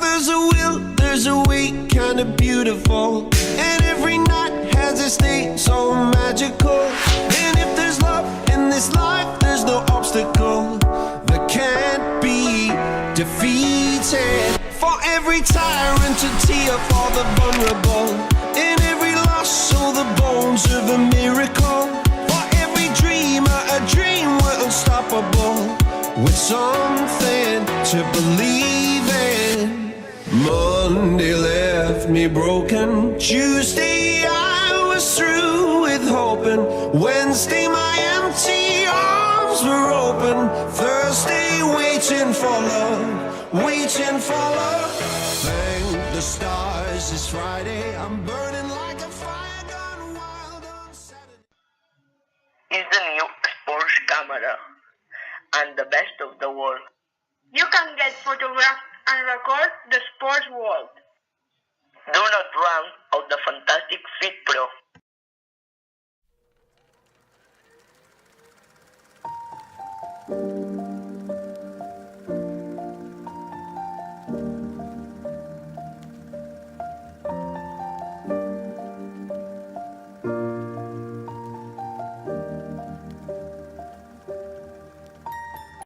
there's a will, there's a way, kinda beautiful. And every night has its day, so magical. And if there's love in this life, there's no obstacle that can't be defeated. For every tyrant a tear for the vulnerable. In every loss, so the bones of a miracle. For every dreamer, a dream we're unstoppable. With something to believe in. Monday left me broken. Tuesday I was through with hoping. Wednesday my empty arms were open. Thursday waiting for love, waiting for love. Thank the stars it's Friday. I'm burning like a fire gone wild on Saturday. Is the new sports camera and the best of the world. You can get photograph and record the sports world. Do not run out the fantastic Fit Pro.